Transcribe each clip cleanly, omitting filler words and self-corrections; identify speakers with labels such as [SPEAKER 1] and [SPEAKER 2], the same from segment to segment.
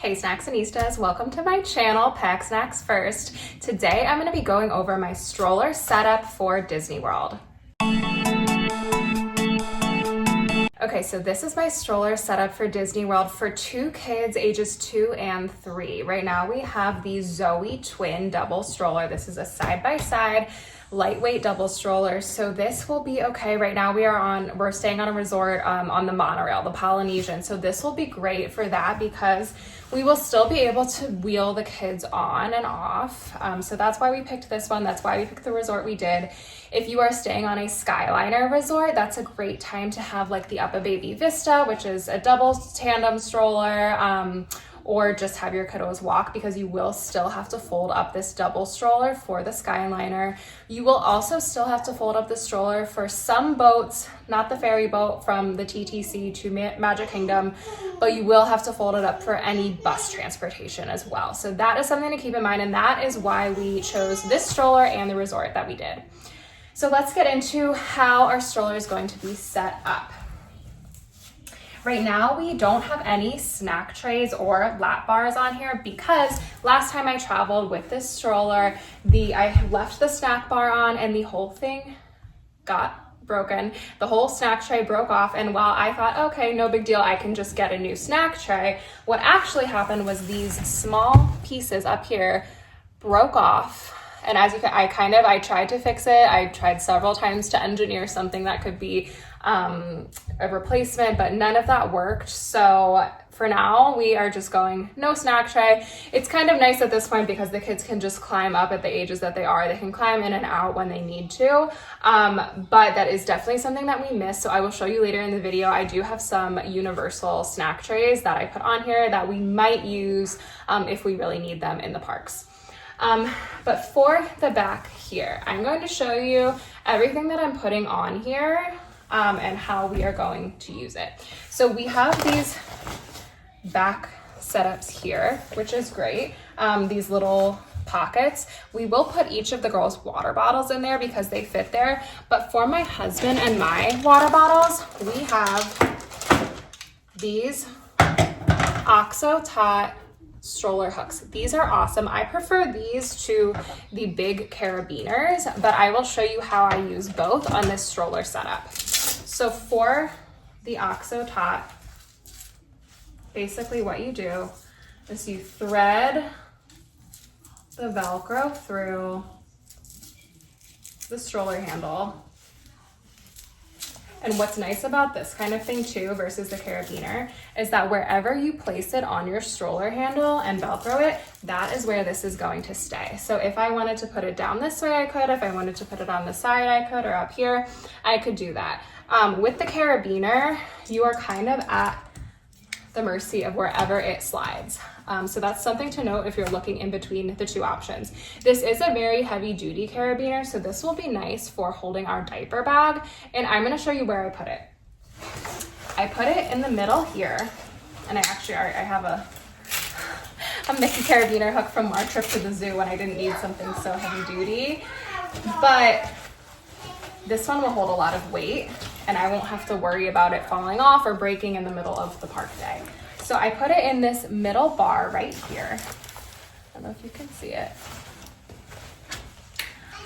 [SPEAKER 1] Hey Snacksonistas, welcome to my channel, Pack Snacks First. Today I'm going to be going over my stroller setup for Disney World. Okay, so this is my stroller setup for Disney World for two kids ages 2 and 3. Right now we have the Zoe twin double stroller. This is a side-by-side lightweight double stroller, so this will be okay. Right now we're staying on a resort on the monorail, the Polynesian, so this will be great for that because we will still be able to wheel the kids on and off. So that's why we picked this one. That's why we picked the resort we did. If you are staying on a Skyliner resort, that's a great time to have like the UPPAbaby Vista, which is a double tandem stroller, or just have your kiddos walk, because you will still have to fold up this double stroller for the Skyliner. You will also still have to fold up the stroller for some boats, not the ferry boat from the TTC to Magic Kingdom, but you will have to fold it up for any bus transportation as well. So that is something to keep in mind, and that is why we chose this stroller and the resort that we did. So let's get into how our stroller is going to be set up. Right now, we don't have any snack trays or lap bars on here because last time I traveled with this stroller, I left the snack bar on and the whole thing got broken. The whole snack tray broke off, and while I thought, okay, no big deal, I can just get a new snack tray, what actually happened was these small pieces up here broke off. And as you can, I tried to fix it. I tried several times to engineer something that could be a replacement, but none of that worked. So for now, we are just going no snack tray. It's kind of nice at this point because the kids can just climb up at the ages that they are. They can climb in and out when they need to. But that is definitely something that we miss. So I will show you later in the video. I do have some universal snack trays that I put on here that we might use if we really need them in the parks. But for the back here, I'm going to show you everything that I'm putting on here and how we are going to use it. So we have these back setups here, which is great. These little pockets. We will put each of the girls' water bottles in there because they fit there. But for my husband and my water bottles, we have these OXO Tot stroller hooks. These are awesome. I prefer these to the big carabiners, but I will show you how I use both on this stroller setup. So for the OXO Tot, basically what you do is you thread the Velcro through the stroller handle. And what's nice about this kind of thing too versus the carabiner is that wherever you place it on your stroller handle and Velcro it, that is where this is going to stay. So if I wanted to put it down this way, I could. If I wanted to put it on the side, I could, or up here, I could do that. With the carabiner, you are kind of at the mercy of wherever it slides. So that's something to note if you're looking in between the two options. This is a very heavy duty carabiner, so this will be nice for holding our diaper bag. And I'm gonna show you where I put it. I put it in the middle here. And I have a Mickey carabiner hook from our trip to the zoo when I didn't need something so heavy duty. But this one will hold a lot of weight and I won't have to worry about it falling off or breaking in the middle of the park day. So I put it in this middle bar right here. I don't know if you can see it.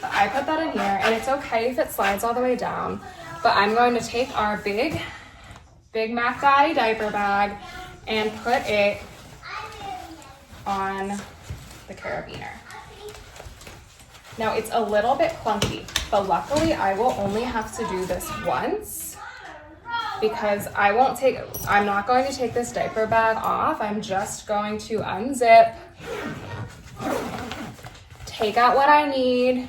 [SPEAKER 1] But I put that in here, and it's okay if it slides all the way down. But I'm going to take our Big Mac Daddy diaper bag and put it on the carabiner. Now it's a little bit clunky, but luckily I will only have to do this once because I'm not going to take this diaper bag off. I'm just going to unzip, take out what I need,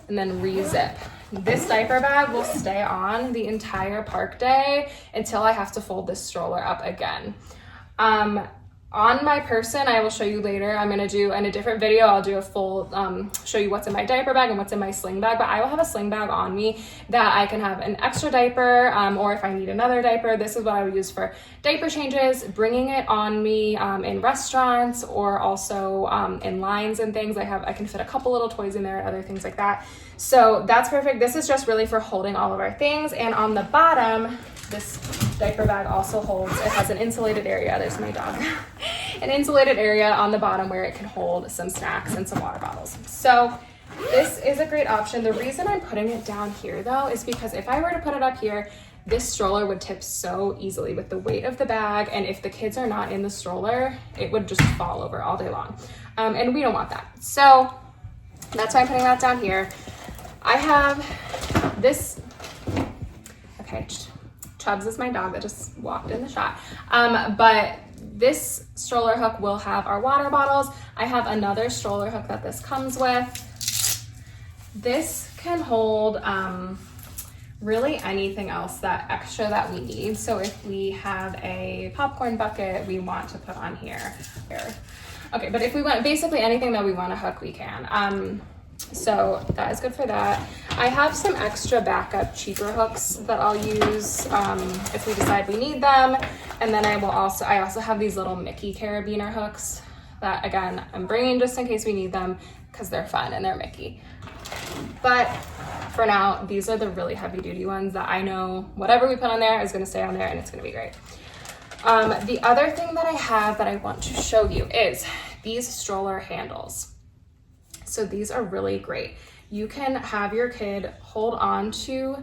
[SPEAKER 1] and then re-zip. This diaper bag will stay on the entire park day until I have to fold this stroller up again. On my person, I will show you later. I'm going to do in a different video, I'll do a full, show you what's in my diaper bag and what's in my sling bag, but I will have a sling bag on me that I can have an extra diaper, or if I need another diaper, this is what I would use for diaper changes, bringing it on me in restaurants or also in lines and things. I can fit a couple little toys in there and other things like that. So that's perfect. This is just really for holding all of our things. And on the bottom, this diaper bag also holds, it has an insulated area. There's my dog. an insulated area on the bottom where it can hold some snacks and some water bottles. So this is a great option. The reason I'm putting it down here though is because if I were to put it up here, this stroller would tip so easily with the weight of the bag, and if the kids are not in the stroller, it would just fall over all day long. And we don't want that. So that's why I'm putting that down here. I have this, okay, Chubbs is my dog that just walked in the shot. But this stroller hook will have our water bottles. I have another stroller hook that this comes with. This can hold really anything else that extra that we need. So if we have a popcorn bucket we want to put on here. Okay, but if we want basically anything that we want to hook, we can. So that is good for that. I have some extra backup cheaper hooks that I'll use if we decide we need them. And then I also have these little Mickey carabiner hooks that, again, I'm bringing just in case we need them because they're fun and they're Mickey. But for now, these are the really heavy duty ones that I know whatever we put on there is going to stay on there and it's going to be great. The other thing that I have that I want to show you is these stroller handles. So these are really great. You can have your kid hold on to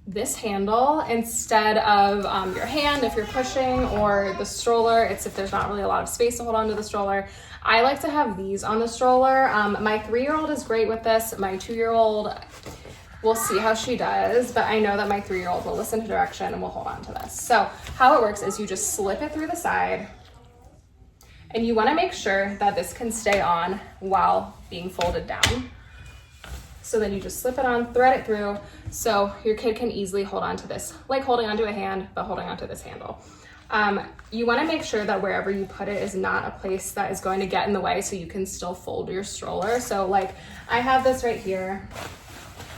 [SPEAKER 1] this handle instead of your hand if you're pushing, or the stroller. It's if there's not really a lot of space to hold on to the stroller. I like to have these on the stroller. My 3-year-old is great with this. My 2-year-old, we'll see how she does, but I know that my 3-year-old will listen to direction and will hold on to this. So how it works is you just slip it through the side, and you want to make sure that this can stay on while being folded down. So then you just slip it on, thread it through, so your kid can easily hold on to this, like holding onto a hand, but holding onto this handle. You want to make sure that wherever you put it is not a place that is going to get in the way, so you can still fold your stroller. So like I have this right here.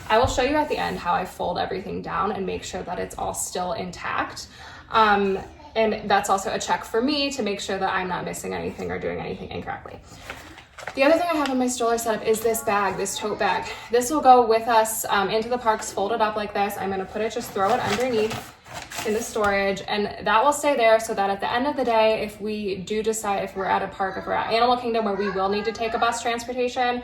[SPEAKER 1] I will show you at the end how I fold everything down and make sure that it's all still intact. And that's also a check for me to make sure that I'm not missing anything or doing anything incorrectly. The other thing I have in my stroller setup is this bag, this tote bag. This will go with us into the parks, folded up like this. I'm gonna put it, just throw it underneath in the storage, and that will stay there so that at the end of the day, if we do decide, if we're at a park, if we're at Animal Kingdom where we will need to take a bus transportation,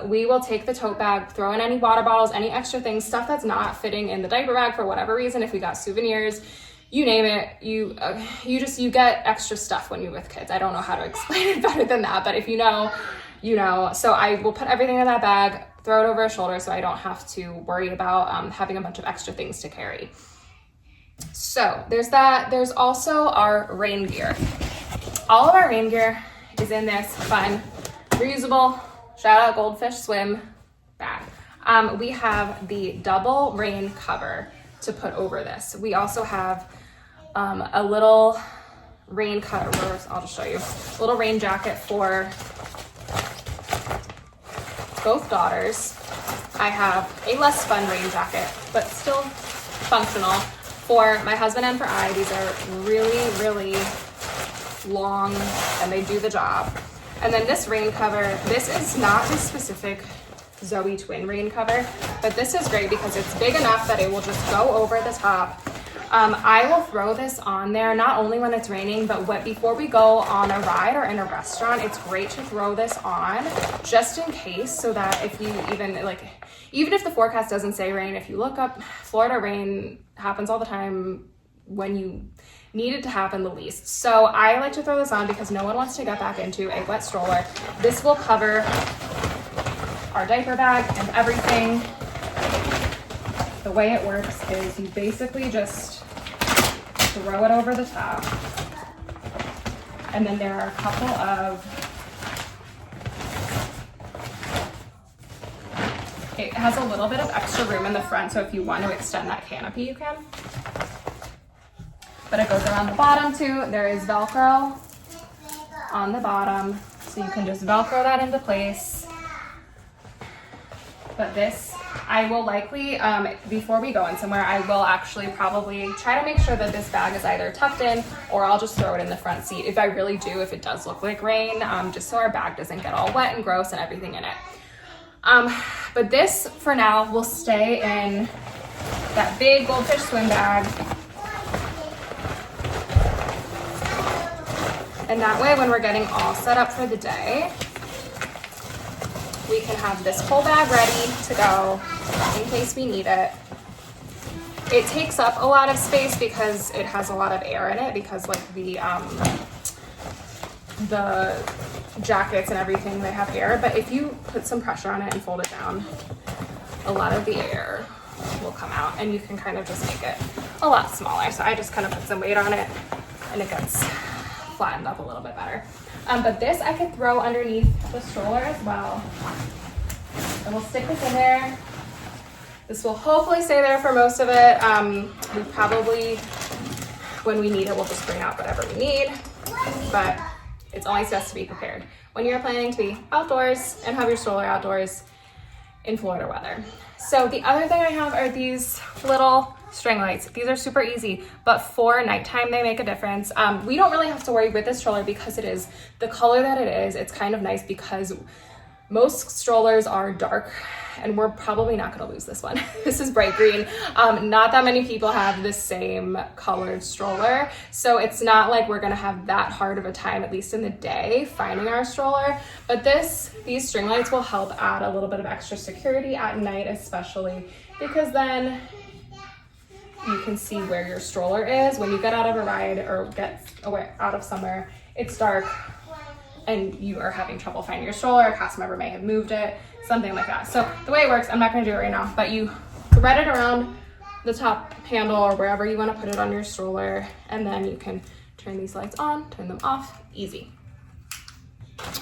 [SPEAKER 1] we will take the tote bag, throw in any water bottles, any extra things, stuff that's not fitting in the diaper bag for whatever reason. If we got souvenirs, you name it, you get extra stuff when you're with kids. I don't know how to explain it better than that, but if you know, you know. So I will put everything in that bag, throw it over a shoulder so I don't have to worry about having a bunch of extra things to carry. So there's that. There's also our rain gear. All of our rain gear is in this fun, reusable, shout out Goldfish Swim bag. We have the double rain cover to put over this. We also have a little rain cover, I'll just show you, a little rain jacket for both daughters. I have a less fun rain jacket, but still functional for my husband and for I. These are really, really long and they do the job. And then this rain cover, this is not the specific Zoe twin rain cover, but this is great because it's big enough that it will just go over the top. I will throw this on there not only when it's raining, but before we go on a ride or in a restaurant. It's great to throw this on just in case, so that if you even if the forecast doesn't say rain, if you look up, Florida rain happens all the time when you need it to happen the least. So I like to throw this on because no one wants to get back into a wet stroller. This will cover our diaper bag and everything. The way it works is you basically just throw it over the top, and then there are a couple of, it has a little bit of extra room in the front, so if you want to extend that canopy you can, but it goes around the bottom too. There is Velcro on the bottom, so you can just Velcro that into place. But this, I will likely, before we go in somewhere, I will actually probably try to make sure that this bag is either tucked in, or I'll just throw it in the front seat if I really do, if it does look like rain, just so our bag doesn't get all wet and gross and everything in it. But this, for now, will stay in that big Goldfish Swim bag. And that way, when we're getting all set up for the day, we can have this whole bag ready to go in case we need it. It takes up a lot of space because it has a lot of air in it, because like the jackets and everything, they have air. But if you put some pressure on it and fold it down, a lot of the air will come out and you can kind of just make it a lot smaller. So I just kind of put some weight on it and it gets flattened up a little bit better. But this I could throw underneath the stroller as well. And we'll stick this in there. This will hopefully stay there for most of it. We probably, when we need it, we'll just bring out whatever we need. But it's always best to be prepared when you're planning to be outdoors and have your stroller outdoors in Florida weather. So the other thing I have are these little string lights. These are super easy, but for nighttime, they make a difference. We don't really have to worry with this stroller because it is the color that it is. It's kind of nice because most strollers are dark and we're probably not going to lose this one. This is bright green. Not that many people have the same colored stroller, so it's not like we're going to have that hard of a time, at least in the day, finding our stroller. But these string lights will help add a little bit of extra security at night, especially because then you can see where your stroller is when you get out of a ride or get away out of somewhere. It's dark and you are having trouble finding your stroller, a cast member may have moved it, something like that. So the way it works, I'm not gonna do it right now, but you thread it around the top handle or wherever you wanna put it on your stroller, and then you can turn these lights on, turn them off, easy.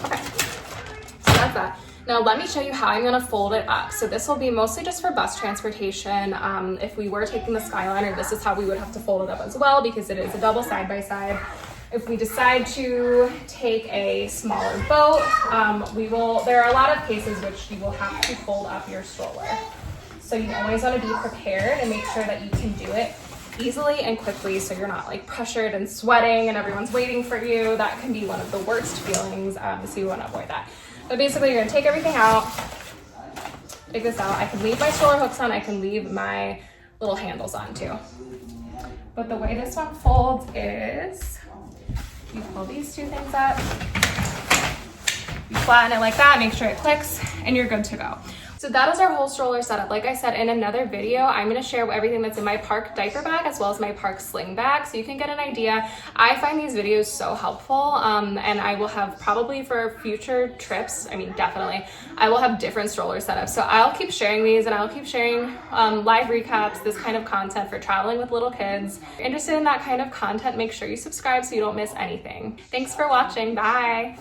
[SPEAKER 1] Okay, so that's that. Now let me show you how I'm gonna fold it up. So this will be mostly just for bus transportation. If we were taking the Skyliner, this is how we would have to fold it up as well, because it is a double side-by-side. If we decide to take a smaller boat, there are a lot of cases which you will have to fold up your stroller. So you always want to be prepared and make sure that you can do it easily and quickly, so you're not like pressured and sweating and everyone's waiting for you. That can be one of the worst feelings, so you want to avoid that. But basically you're going to take everything out, take this out. I can leave my stroller hooks on, I can leave my little handles on too. But the way this one folds is, you pull these two things up, you flatten it like that, make sure it clicks, and you're good to go. So that is our whole stroller setup. Like I said, in another video, I'm gonna share everything that's in my park diaper bag as well as my park sling bag, so you can get an idea. I find these videos so helpful, and I will have probably for future trips, I mean, definitely, I will have different stroller setups. So I'll keep sharing these and I'll keep sharing live recaps, this kind of content for traveling with little kids. If you're interested in that kind of content, make sure you subscribe so you don't miss anything. Thanks for watching, bye.